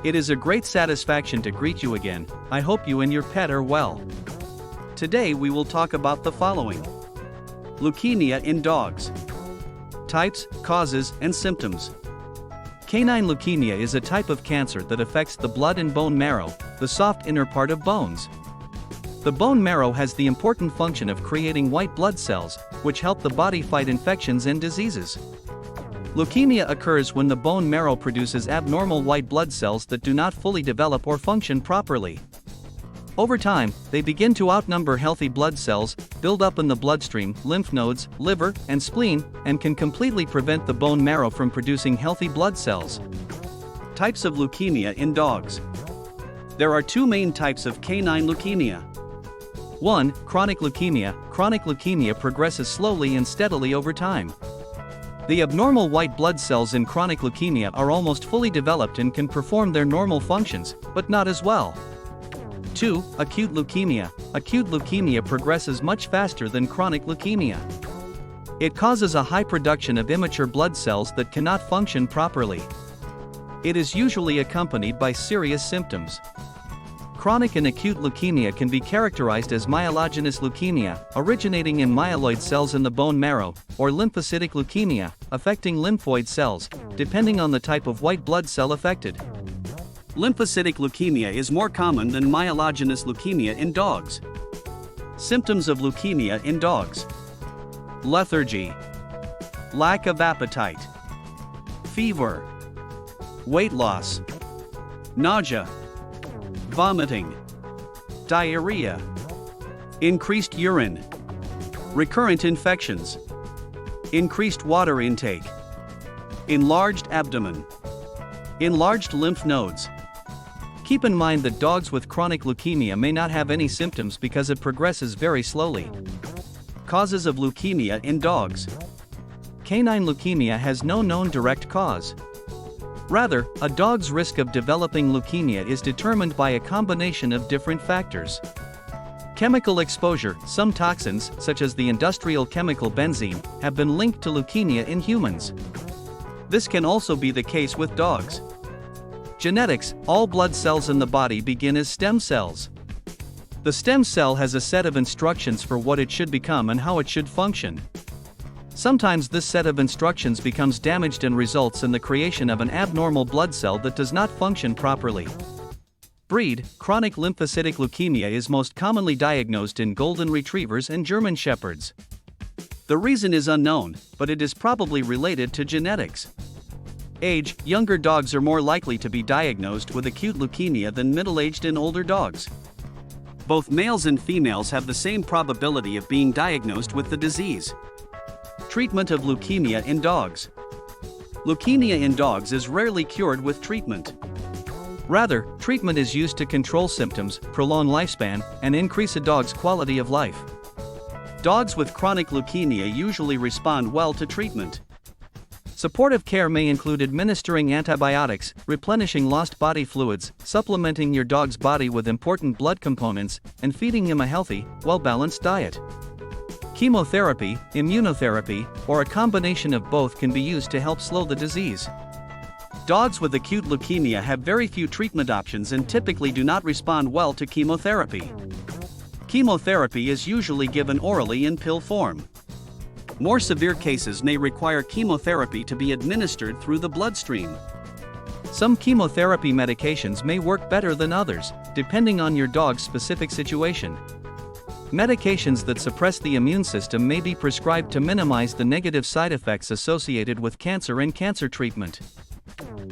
It is a great satisfaction to greet you again. I hope you and your pet are well. Today we will talk about the following: leukemia in dogs. Types, causes, and symptoms. Canine leukemia is a type of cancer that affects the blood and bone marrow, the soft inner part of bones. The bone marrow has the important function of creating white blood cells, which help the body fight infections and diseases. Leukemia occurs when the bone marrow produces abnormal white blood cells that do not fully develop or function properly. Over time, they begin to outnumber healthy blood cells, build up in the bloodstream, lymph nodes, liver, and spleen, and can completely prevent the bone marrow from producing healthy blood cells. Types of leukemia in dogs. There are two main types of canine leukemia. 1. Chronic leukemia. Chronic leukemia progresses slowly and steadily over time. The abnormal white blood cells in chronic leukemia are almost fully developed and can perform their normal functions, but not as well. 2. Acute leukemia. Acute leukemia progresses much faster than chronic leukemia. It causes a high production of immature blood cells that cannot function properly. It is usually accompanied by serious symptoms. Chronic and acute leukemia can be characterized as myelogenous leukemia, originating in myeloid cells in the bone marrow, or lymphocytic leukemia, affecting lymphoid cells, depending on the type of white blood cell affected. Lymphocytic leukemia is more common than myelogenous leukemia in dogs. Symptoms of leukemia in dogs: lethargy, lack of appetite, fever, weight loss, nausea, vomiting, diarrhea, increased urine, recurrent infections, increased water intake, enlarged abdomen, enlarged lymph nodes. Keep in mind that dogs with chronic leukemia may not have any symptoms because it progresses very slowly. Causes of leukemia in dogs. Canine leukemia has no known direct cause. Rather, a dog's risk of developing leukemia is determined by a combination of different factors. Chemical exposure. Some toxins, such as the industrial chemical benzene, have been linked to leukemia in humans. This can also be the case with dogs. Genetics. All blood cells in the body begin as stem cells. The stem cell has a set of instructions for what it should become and how it should function. Sometimes this set of instructions becomes damaged and results in the creation of an abnormal blood cell that does not function properly. Breed. Chronic lymphocytic leukemia is most commonly diagnosed in golden retrievers and German shepherds. The reason is unknown, but it is probably related to genetics. Age. Younger dogs are more likely to be diagnosed with acute leukemia than middle-aged and older dogs. Both males and females have the same probability of being diagnosed with the disease. Treatment of leukemia in dogs. Leukemia in dogs is rarely cured with treatment. Rather, treatment is used to control symptoms, prolong lifespan, and increase a dog's quality of life. Dogs with chronic leukemia usually respond well to treatment. Supportive care may include administering antibiotics, replenishing lost body fluids, supplementing your dog's body with important blood components, and feeding him a healthy, well-balanced diet. Chemotherapy, immunotherapy, or a combination of both can be used to help slow the disease. Dogs with acute leukemia have very few treatment options and typically do not respond well to chemotherapy. Chemotherapy is usually given orally in pill form. More severe cases may require chemotherapy to be administered through the bloodstream. Some chemotherapy medications may work better than others, depending on your dog's specific situation. Medications that suppress the immune system may be prescribed to minimize the negative side effects associated with cancer and cancer treatment.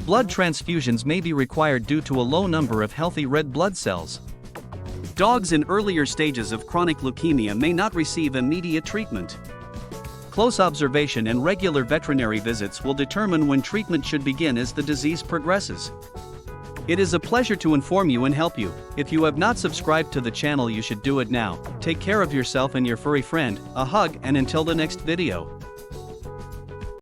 Blood transfusions may be required due to a low number of healthy red blood cells. Dogs in earlier stages of chronic leukemia may not receive immediate treatment. Close observation and regular veterinary visits will determine when treatment should begin as the disease progresses. It is a pleasure to inform you and help you. If you have not subscribed to the channel, you should do it now. Take care of yourself and your furry friend. A hug, and until the next video.